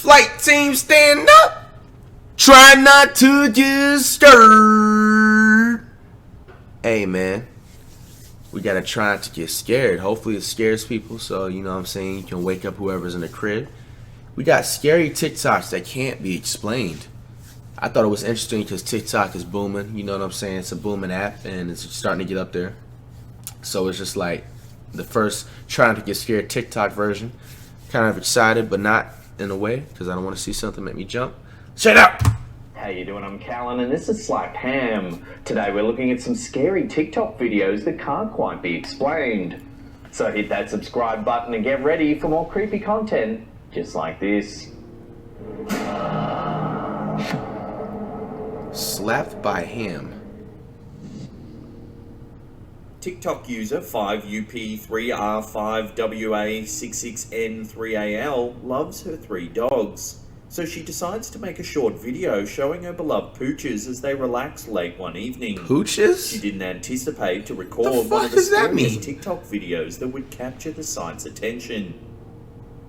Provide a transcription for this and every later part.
flight team stand up. Try not to disturb. Hey, man. We gotta try not to get scared. Hopefully it scares people, so you know what I'm saying, you can wake up whoever's in the crib. We got scary TikToks that can't be explained. I thought it was interesting because TikTok is booming. You know what I'm saying? It's a booming app and it's starting to get up there. So it's just like the first trying to get scared TikTok version. Kind of excited, but not in a way, because I don't want to see something make me jump. Straight up! How you doing? I'm Callan and this is Slap Ham. Today we're looking at some scary TikTok videos that can't quite be explained. So hit that subscribe button and get ready for more creepy content just like this. Slapped by Ham. TikTok user 5UP3R5WA66N3AL loves her 3 dogs, so she decides to make a short video showing her beloved pooches as they relax late one evening. Pooches? She didn't anticipate to The record fuck one of the does that mean? scariest TikTok videos that would capture the site's attention.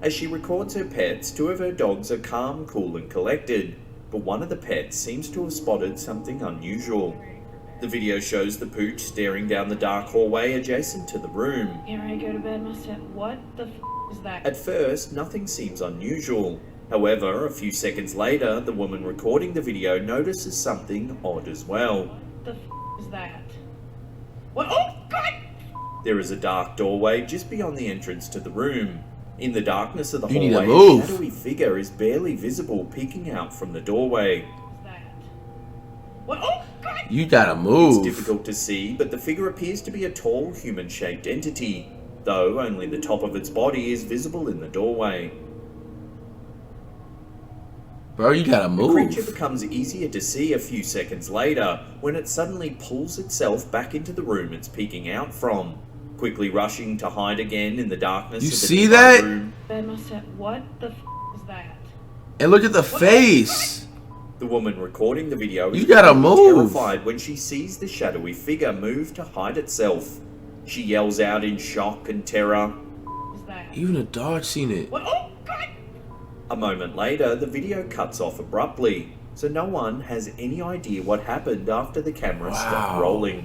As she records her pets, 2 of her dogs are calm, cool and collected, but one of the pets seems to have spotted something unusual. The video shows the pooch staring down the dark hallway adjacent to the room. Get ready to go to bed, myself. What the f is that? At first, nothing seems unusual. However, a few seconds later, the woman recording the video notices something odd as well. What the f is that? What? Oh, God! There is a dark doorway just beyond the entrance to the room. In the darkness of the You need to hallway, move. a shadowy figure is barely visible peeking out from the doorway. What is that? What? Oh, God! You gotta It's move. difficult to see, but the figure appears to be a tall, human-shaped entity, though only the top of its body is visible in the doorway. Bro, you gotta The creature move. becomes easier to see a few seconds later, when it suddenly pulls itself back into the room it's peeking out from, quickly rushing to hide again in the darkness You of the see nearby that? room. Bed, myself. What the f is that? And look at the face. The woman recording the video is You gotta completely move. terrified when she sees the shadowy figure move to hide itself. She yells out in shock and terror. What is that? Even a dog seen it. What? Oh, God! A moment later, the video cuts off abruptly, so no one has any idea what happened after the camera stopped Wow. rolling.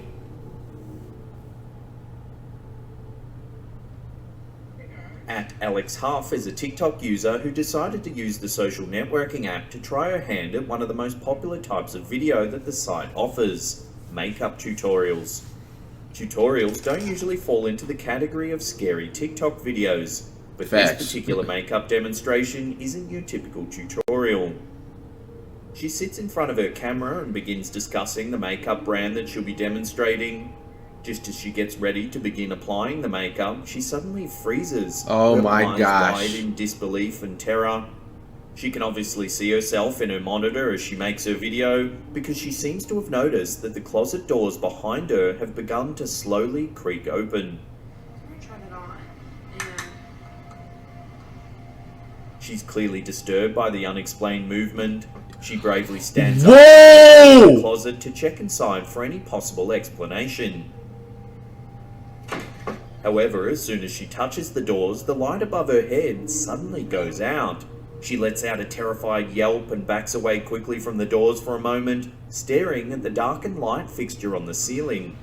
At Alex Huff is a TikTok user who decided to use the social networking app to try her hand at one of the most popular types of video that the site offers: makeup tutorials. Tutorials don't usually fall into the category of scary TikTok videos, but Facts. this particular makeup demonstration isn't your typical tutorial. She sits in front of her camera and begins discussing the makeup brand that she'll be demonstrating. Just as she gets ready to begin applying the makeup, she suddenly freezes. Oh her my eyes gosh. wide in disbelief and terror. She can obviously see herself in her monitor as she makes her video, because she seems to have noticed that the closet doors behind her have begun to slowly creak open. Turn it on. And She's clearly disturbed by the unexplained movement. She bravely stands up in the Whoa! closet to check inside for any possible explanation. However, as soon as she touches the doors, the light above her head suddenly goes out. She lets out a terrified yelp and backs away quickly from the doors for a moment, staring at the darkened light fixture on the ceiling.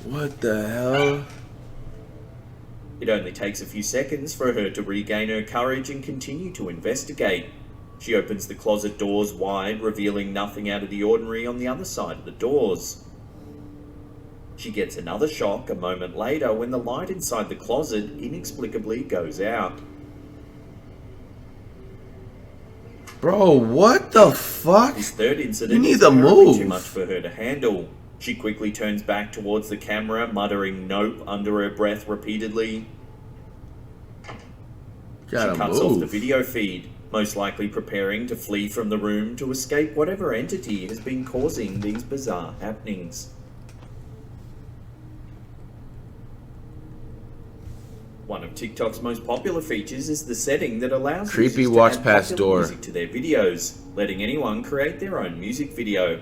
What the hell? It only takes a few seconds for her to regain her courage and continue to investigate. She opens the closet doors wide, revealing nothing out of the ordinary on the other side of the doors. She gets another shock a moment later when the light inside the closet inexplicably goes out. Bro, what the fuck? This third incident You need is to apparently move. too much for her to handle. She quickly turns back towards the camera, muttering "nope" under her breath repeatedly. Gotta She cuts off the move. video feed, most likely preparing to flee from the room to escape whatever entity has been causing these bizarre happenings. One of TikTok's most popular features is the setting that allows Creepy users to watch add past popular door. music to their videos, letting anyone create their own music video.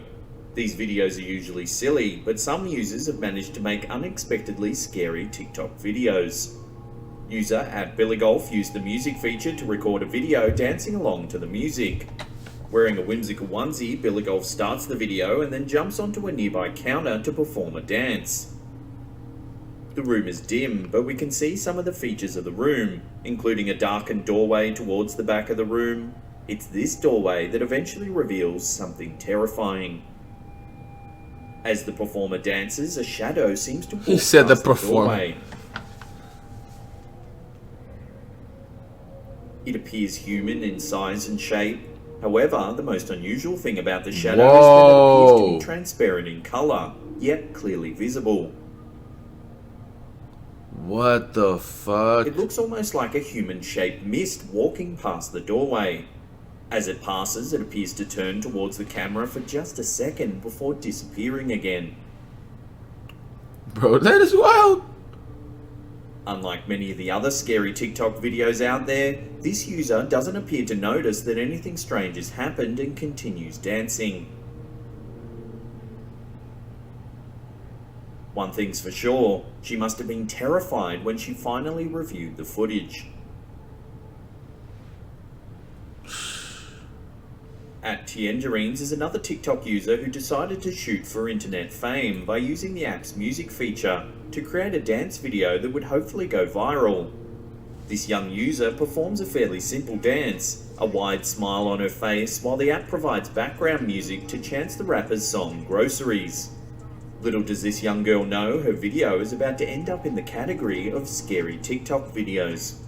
These videos are usually silly, but some users have managed to make unexpectedly scary TikTok videos. User at Billy Golf used the music feature to record a video dancing along to the music. Wearing a whimsical onesie, Billy Golf starts the video and then jumps onto a nearby counter to perform a dance. The room is dim, but we can see some of the features of the room, including a darkened doorway towards the back of the room. It's this doorway that eventually reveals something terrifying. As the performer dances, a shadow seems to walk He said the past performer. doorway. It appears human in size and shape. However, the most unusual thing about the shadow is that it appears to be transparent in colour, yet clearly visible. What the fuck? It looks almost like a human-shaped mist walking past the doorway. As it passes, it appears to turn towards the camera for just a second before disappearing again. Bro, that is wild. Unlike many of the other scary TikTok videos out there, this user doesn't appear to notice that anything strange has happened and continues dancing. One thing's for sure, she must have been terrified when she finally reviewed the footage. At Tiengerines is another TikTok user who decided to shoot for internet fame by using the app's music feature to create a dance video that would hopefully go viral. This young user performs a fairly simple dance, a wide smile on her face, while the app provides background music to chant the rapper's song Groceries. Little does this young girl know her video is about to end up in the category of scary TikTok videos.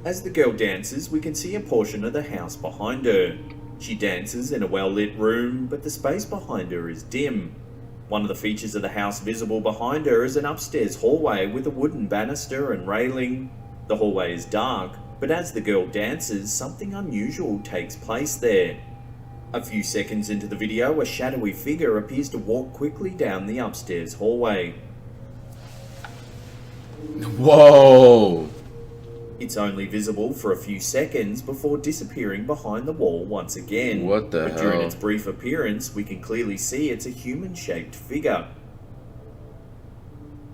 As the girl dances, we can see a portion of the house behind her. She dances in a well-lit room, but the space behind her is dim. One of the features of the house visible behind her is an upstairs hallway with a wooden banister and railing. The hallway is dark, but as the girl dances, something unusual takes place there. A few seconds into the video, a shadowy figure appears to walk quickly down the upstairs hallway. Whoa. It's only visible for a few seconds before disappearing behind the wall once again. What the But during hell? its brief appearance, we can clearly see it's a human-shaped figure.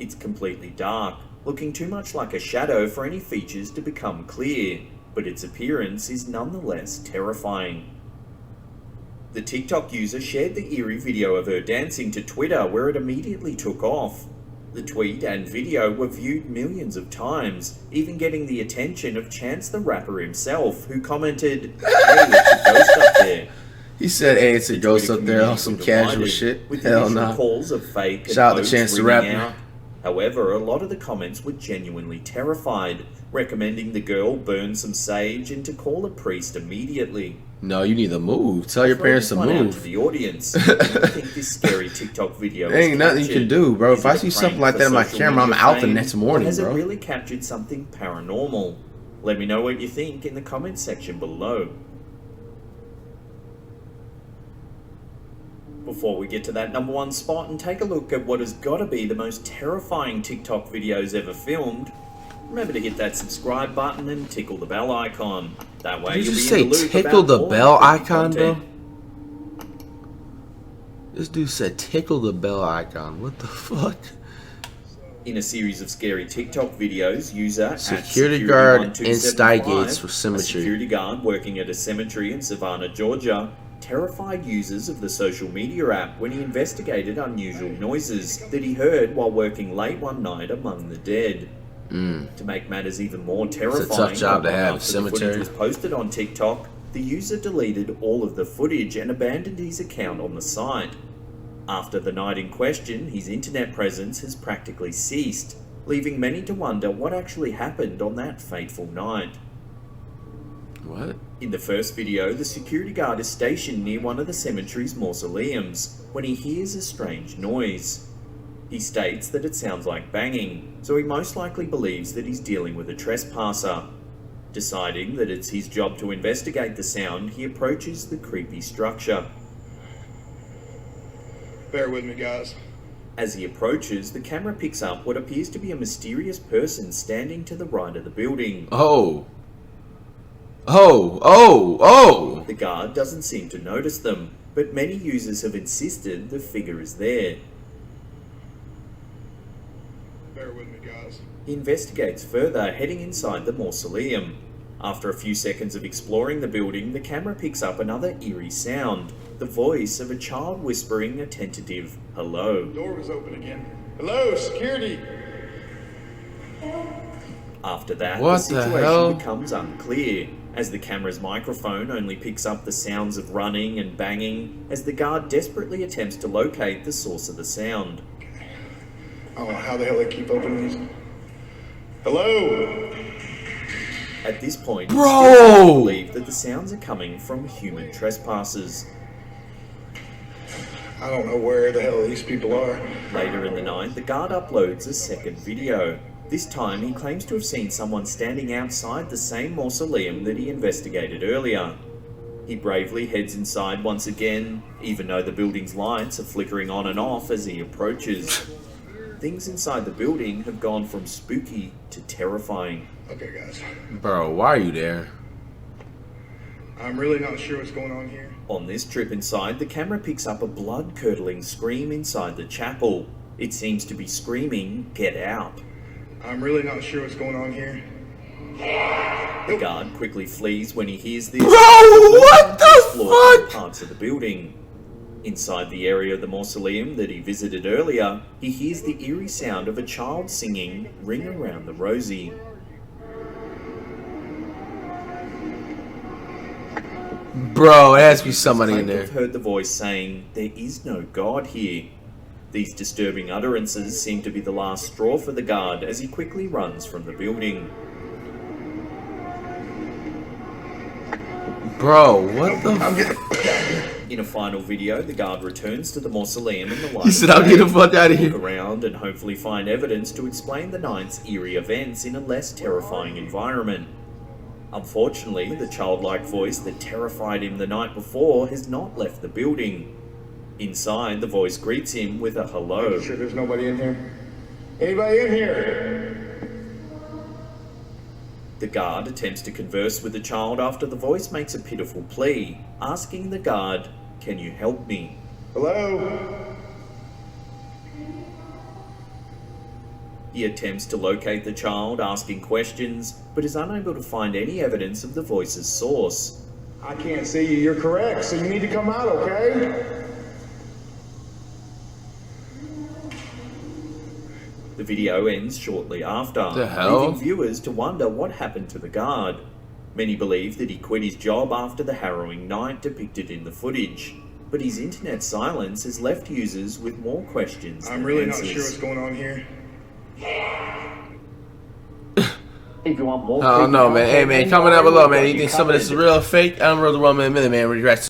It's completely dark, looking too much like a shadow for any features to become clear, but its appearance is nonetheless terrifying. The TikTok user shared the eerie video of her dancing to Twitter, where it immediately took off. The tweet and video were viewed millions of times, even getting the attention of Chance the Rapper himself, who commented, "Hey, it's a ghost up there." He said, hey, it's a The ghost Twitter up there on community some was casual divided, shit. with Hell initial no. calls of fake and Shout out to hoax Chance the ringing Rapper. out. However, a lot of the comments were genuinely terrified, recommending the girl burn some sage and to call a priest immediately. No, you need to move. Tell your parents to Throw this one out to move. the audience. What do you think this scary TikTok video There ain't has nothing you can captured? do, bro. Is If I it a see prank something like for that on my social camera, I'm media out the fame, next or morning, has bro. it really captured something paranormal? Let me know what you think in the comments section below. Before we get to that number one spot and take a look at what has got to be the most terrifying TikTok videos ever filmed, remember to hit that subscribe button and tickle the bell icon. That way Did you you'll just be in say the loop tickle about the all bell creepy icon, bro? content. This dude said tickle the bell icon. What the fuck? In a series of scary TikTok videos, user Security guard 1275, instigates for a cemetery. security guard working at a cemetery in Savannah, Georgia, terrified users of the social media app when he investigated unusual noises that he heard while working late one night among the dead. To make matters even more terrifying, tough job to have, after the footage cemetery. was posted on TikTok, the user deleted all of the footage and abandoned his account on the site. After the night in question, his internet presence has practically ceased, leaving many to wonder what actually happened on that fateful night. What? In the first video, the security guard is stationed near one of the cemetery's mausoleums when he hears a strange noise. He states that it sounds like banging, so he most likely believes that he's dealing with a trespasser. Deciding that it's his job to investigate the sound, he approaches the creepy structure. Bear with me, guys. As he approaches, the camera picks up what appears to be a mysterious person standing to the right of the building. Oh. Oh. Oh. Oh. The guard doesn't seem to notice them, but many users have insisted the figure is there. Bear with me, guys. He investigates further, heading inside the mausoleum. After a few seconds of exploring the building, the camera picks up another eerie sound, the voice of a child whispering a tentative hello. Door was open again. Hello, security. After that, What the the situation hell? becomes unclear, as the camera's microphone only picks up the sounds of running and banging as the guard desperately attempts to locate the source of the sound. I don't know how the hell they keep opening these. Hello. At this point, Bro! it's difficult to believe that the sounds are coming from human trespassers. I don't know where the hell these people are. Later in the night, the guard uploads a second video. This time, he claims to have seen someone standing outside the same mausoleum that he investigated earlier. He bravely heads inside once again, even though the building's lights are flickering on and off as he approaches. Things inside the building have gone from spooky to terrifying. Okay, guys. Bro, why are you there? I'm really not sure what's going on here. On this trip inside, the camera picks up a blood-curdling scream inside the chapel. It seems to be screaming, "Get out." I'm really not sure what's going on here. The guard quickly flees when he hears this. Bro, what the Explore fuck? parts of the building. Inside the area of the mausoleum that he visited earlier, he hears the eerie sound of a child singing "Ring Around the Rosie." Bro, it has to be somebody in I've there. heard the voice saying, "There is no God here." These disturbing utterances seem to be the last straw for the guard as he quickly runs from the building. Bro, what the I'm fuck? getting. In a final video, the guard returns to the mausoleum in the light He of said, "I'll day, get the fuck out of walk here." around and hopefully find evidence to explain the night's eerie events in a less terrifying environment. Unfortunately, the childlike voice that terrified him the night before has not left the building. Inside, the voice greets him with a hello. You sure there's nobody in here? Anybody in here? The guard attempts to converse with the child after the voice makes a pitiful plea, asking the guard, "Can you help me?" Hello? He attempts to locate the child, asking questions, but is unable to find any evidence of the voice's source. I can't see you. You're correct, so you need to come out, okay? The video ends shortly after, The hell? leaving viewers to wonder what happened to the guard. Many believe that he quit his job after the harrowing night depicted in the footage, but his internet silence has left users with more questions I'm than really answers. not sure what's going on here. If you want more I don't know, man. Hey, man, content, comment down then below, we've man. got You you think some of this is covered. real or fake? I'm real the 1 minute, man. Regrets.